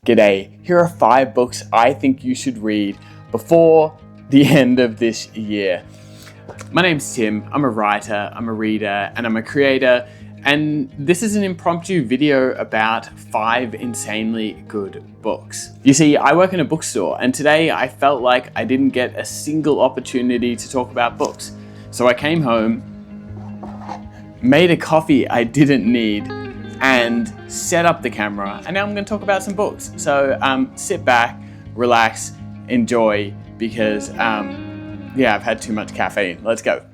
G'day, here are 5 books I think you should read before the end of this year. My name's Tim, I'm a writer, I'm a reader, and I'm a creator, and this is an impromptu video about 5 insanely good books. You see, I work in a bookstore, and today I felt like I didn't get a single opportunity to talk about books. So I came home, made a coffee I didn't need, and set up the camera, and now I'm going to talk about some books. So sit back, relax, enjoy, because I've had too much caffeine. Let's go.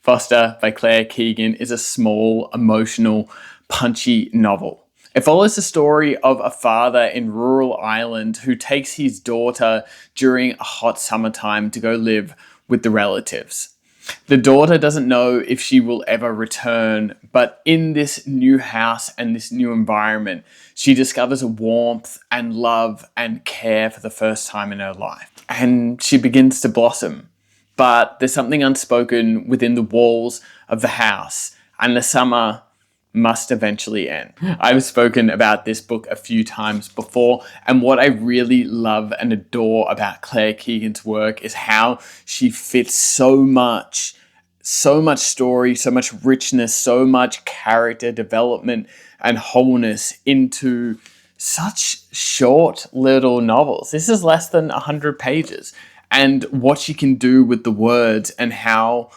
Foster by Claire Keegan is a small, emotional, punchy novel. It follows the story of a father in rural Ireland who takes his daughter during a hot summertime to go live with the relatives. The daughter doesn't know if she will ever return, but in this new house and this new environment, she discovers a warmth and love and care for the first time in her life. And she begins to blossom. But there's something unspoken within the walls of the house, and the summer must eventually end. I've spoken about this book a few times before, and what I really love and adore about Claire Keegan's work is how she fits so much story, so much richness, so much character development and wholeness into such short little novels. This is less than 100 pages, and what she can do with the words and how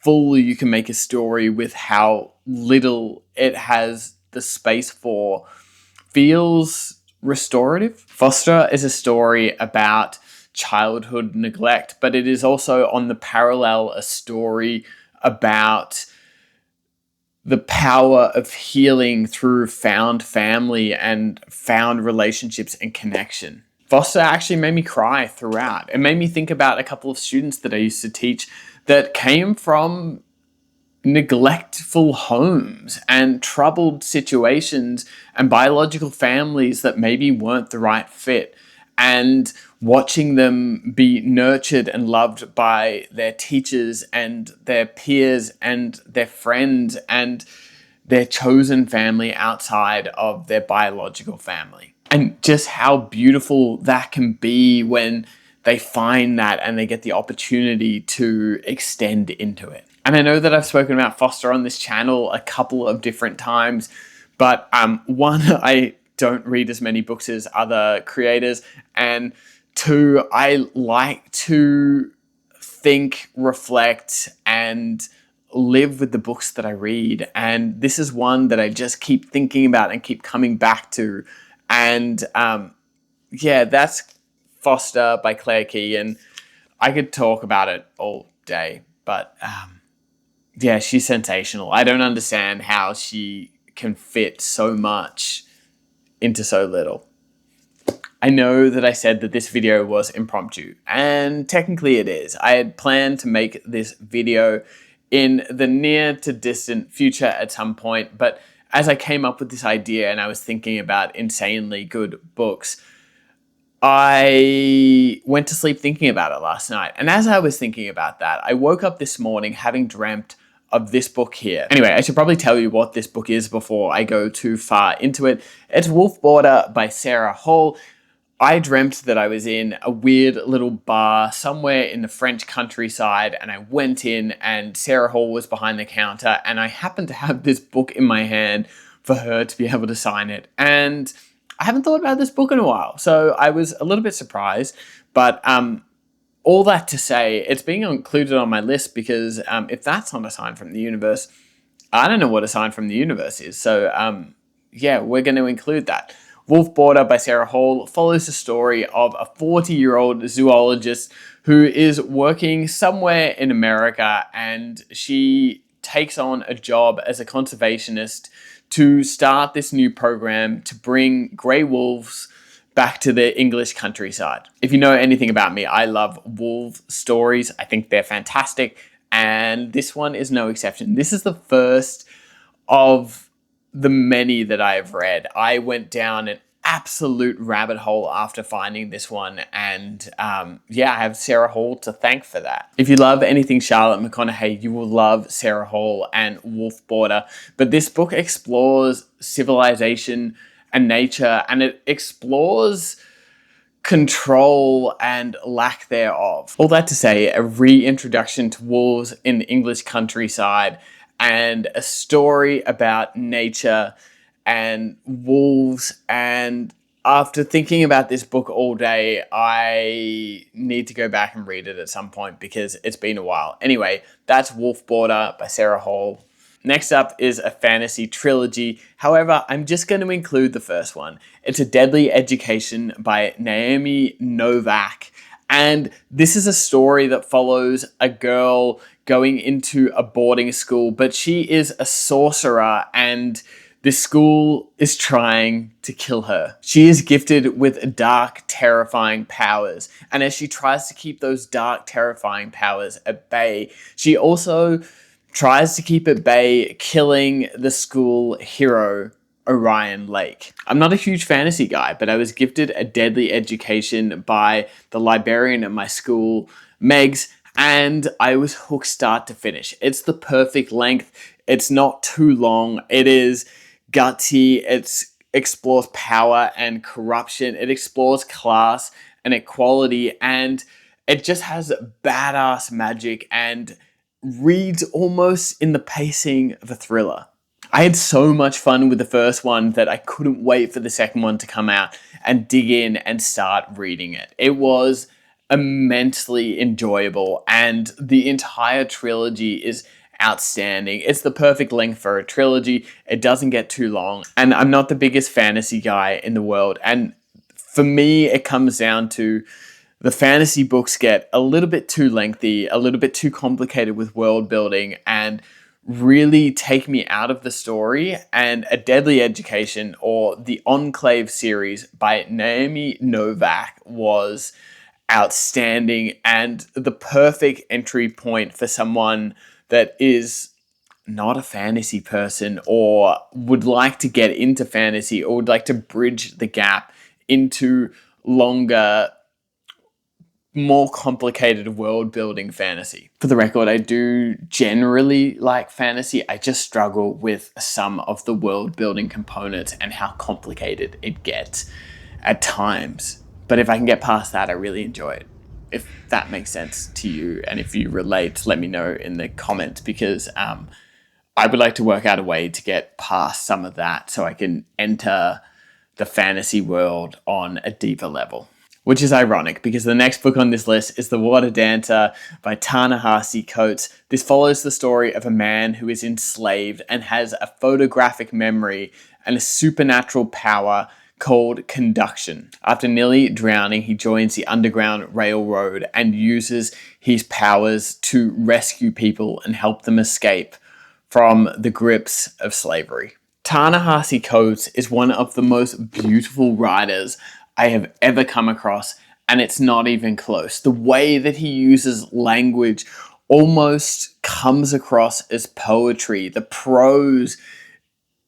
full you can make a story with how little it has the space for feels restorative. Foster is a story about childhood neglect, but it is also on the parallel a story about the power of healing through found family and found relationships and connection. Foster actually made me cry throughout. It made me think about a couple of students that I used to teach that came from neglectful homes and troubled situations and biological families that maybe weren't the right fit. And watching them be nurtured and loved by their teachers and their peers and their friends and their chosen family outside of their biological family. And just how beautiful that can be when they find that and they get the opportunity to extend into it. And I know that I've spoken about Foster on this channel a couple of different times, but one, I don't read as many books as other creators, and 2, I like to think, reflect, and live with the books that I read. And this is one that I just keep thinking about and keep coming back to. And that's Foster by Claire Keegan. I could talk about it all day, but she's sensational. I don't understand how she can fit so much into so little. I know that I said that this video was impromptu, and technically it is. I had planned to make this video in the near to distant future at some point, but as I came up with this idea and I was thinking about insanely good books, I went to sleep thinking about it last night. And as I was thinking about that, I woke up this morning having dreamt of this book here. Anyway, I should probably tell you what this book is before I go too far into it. It's Wolf Border by Sarah Hall. I dreamt that I was in a weird little bar somewhere in the French countryside, and I went in and Sarah Hall was behind the counter, and I happened to have this book in my hand for her to be able to sign it. And I haven't thought about this book in a while, so I was a little bit surprised, but all that to say, it's being included on my list because if that's not a sign from the universe, I don't know what a sign from the universe is. So we're going to include that. Wolf Border by Sarah Hall follows the story of a 40-year-old zoologist who is working somewhere in America, and she takes on a job as a conservationist to start this new program to bring grey wolves back to the English countryside. If you know anything about me, I love wolf stories. I think they're fantastic, and this one is no exception. This is the first of the many that I've read. I went down an absolute rabbit hole after finding this one, and I have Sarah Hall to thank for that. If you love anything Charlotte McConaughey, you will love Sarah Hall and Wolf Border, but this book explores civilization and nature, and it explores control and lack thereof. All that to say, a reintroduction to wolves in the English countryside and a story about nature and wolves. And after thinking about this book all day, I need to go back and read it at some point because it's been a while. Anyway, that's Wolf Border by Sarah Hall. Next up is a fantasy trilogy. However, I'm just going to include the first one. It's A Deadly Education by Naomi Novak. And this is a story that follows a girl going into a boarding school, but she is a sorcerer and the school is trying to kill her. She is gifted with dark, terrifying powers. And as she tries to keep those dark, terrifying powers at bay, she also tries to keep at bay, killing the school hero, Orion Lake. I'm not a huge fantasy guy, but I was gifted A Deadly Education by the librarian at my school, Megs, and I was hooked start to finish. It's the perfect length. It's not too long. It is gutsy. It explores power and corruption. It explores class and equality, and it just has badass magic and reads almost in the pacing of a thriller. I had so much fun with the first one that I couldn't wait for the second one to come out and dig in and start reading it. It was immensely enjoyable, and the entire trilogy is outstanding. It's the perfect length for a trilogy. It doesn't get too long, and I'm not the biggest fantasy guy in the world, and for me it comes down to the fantasy books get a little bit too lengthy, a little bit too complicated with world building, and really take me out of the story. And A Deadly Education, or the Enclave series by Naomi Novak, was outstanding and the perfect entry point for someone that is not a fantasy person or would like to get into fantasy or would like to bridge the gap into longer, more complicated world building fantasy. For the record, I do generally like fantasy. I just struggle with some of the world building components and how complicated it gets at times. But if I can get past that, I really enjoy it. If that makes sense to you, and if you relate, let me know in the comments, because I would like to work out a way to get past some of that so I can enter the fantasy world on a deeper level. Which is ironic because the next book on this list is The Water Dancer by Ta-Nehisi Coates. This follows the story of a man who is enslaved and has a photographic memory and a supernatural power called conduction. After nearly drowning, he joins the Underground Railroad and uses his powers to rescue people and help them escape from the grips of slavery. Ta-Nehisi Coates is one of the most beautiful writers I have ever come across, and it's not even close. The way that he uses language almost comes across as poetry. The prose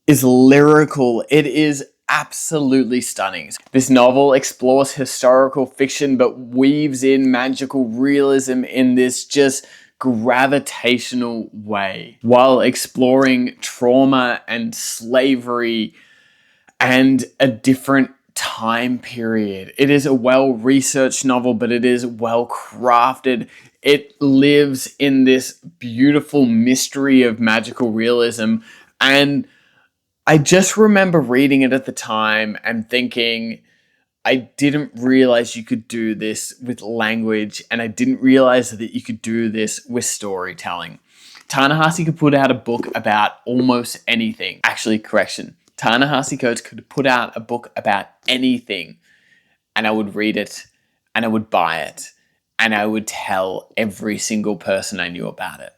is lyrical. It is absolutely stunning. This novel explores historical fiction but weaves in magical realism in this just gravitational way while exploring trauma and slavery and a different time period. It is a well-researched novel, but it is well-crafted. It lives in this beautiful mystery of magical realism, and I just remember reading it at the time and thinking, I didn't realize you could do this with language, and I didn't realize that you could do this with storytelling. Ta-Nehisi could put out a book about almost anything. Actually, correction. Ta-Nehisi Coates could put out a book about anything, and I would read it, and I would buy it, and I would tell every single person I knew about it.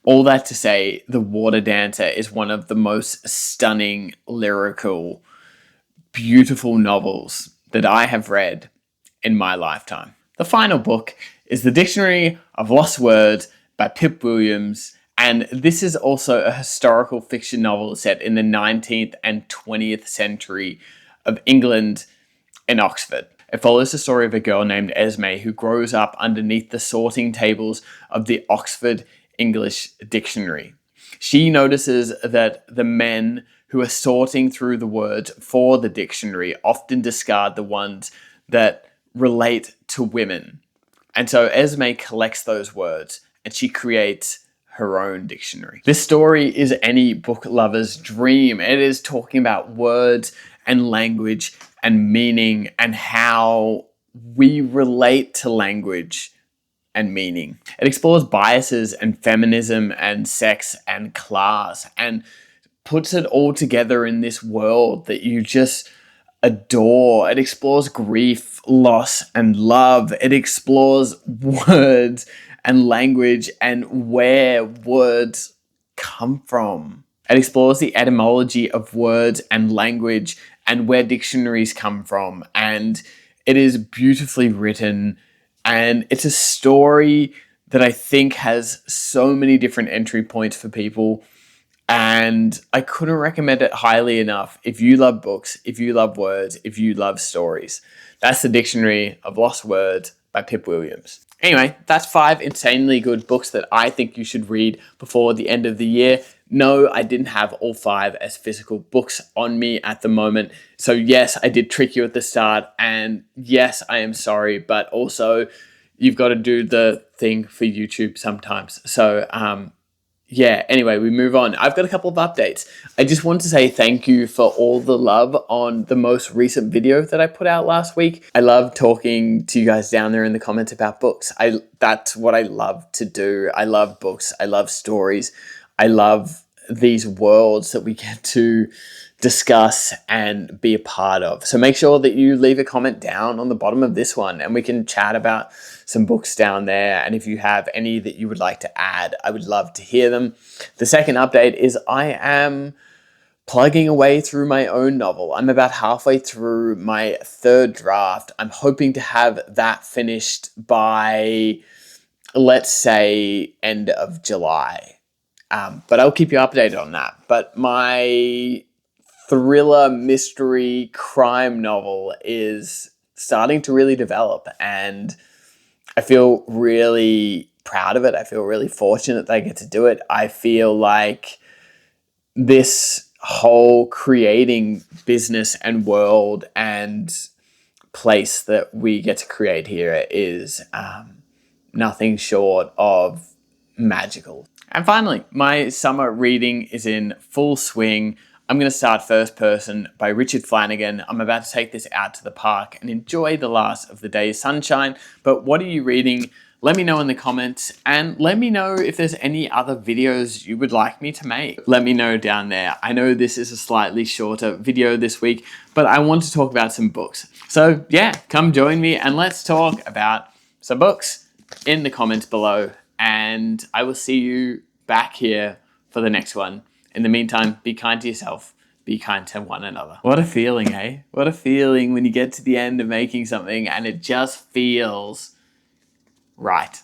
All that to say, The Water Dancer is one of the most stunning, lyrical, beautiful novels that I have read in my lifetime. The final book is The Dictionary of Lost Words by Pip Williams, and this is also a historical fiction novel set in the 19th and 20th century of England and Oxford. It follows the story of a girl named Esme who grows up underneath the sorting tables of the Oxford English Dictionary. She notices that the men who are sorting through the words for the dictionary often discard the ones that relate to women. And so Esme collects those words and she creates her own dictionary. This story is any book lover's dream. It is talking about words and language and meaning and how we relate to language and meaning. It explores biases and feminism and sex and class and puts it all together in this world that you just adore. It explores grief, loss, and love. It explores words and language and where words come from. It explores the etymology of words and language and where dictionaries come from. And it is beautifully written. And it's a story that I think has so many different entry points for people. And I couldn't recommend it highly enough. If you love books, if you love words, if you love stories, that's the Dictionary of Lost Words by Pip Williams. Anyway, that's 5 insanely good books that I think you should read before the end of the year. No, I didn't have all 5 as physical books on me at the moment. So yes, I did trick you at the start. And yes, I am sorry, but also you've got to do the thing for YouTube sometimes. So, yeah, anyway, we move on. I've got a couple of updates. I just want to say thank you for all the love on the most recent video that I put out last week. I love talking to you guys down there in the comments about books. That's what I love to do. I love books. I love stories. I love these worlds that we get to discuss and be a part of. So make sure that you leave a comment down on the bottom of this one and we can chat about some books down there. And if you have any that you would like to add, I would love to hear them. The second update is I am plugging away through my own novel. I'm about halfway through my 3rd draft. I'm hoping to have that finished by, let's say, end of July. But I'll keep you updated on that. But my thriller, mystery, crime novel is starting to really develop and I feel really proud of it. I feel really fortunate that I get to do it. I feel like this whole creating business and world and place that we get to create here is nothing short of magical. And finally, my summer reading is in full swing. I'm going to start First Person by Richard Flanagan. I'm about to take this out to the park and enjoy the last of the day's sunshine. But what are you reading? Let me know in the comments and let me know if there's any other videos you would like me to make. Let me know down there. I know this is a slightly shorter video this week, but I want to talk about some books. So yeah, come join me and let's talk about some books in the comments below. And I will see you back here for the next one. In the meantime, be kind to yourself, be kind to one another. What a feeling, eh? What a feeling when you get to the end of making something and it just feels right.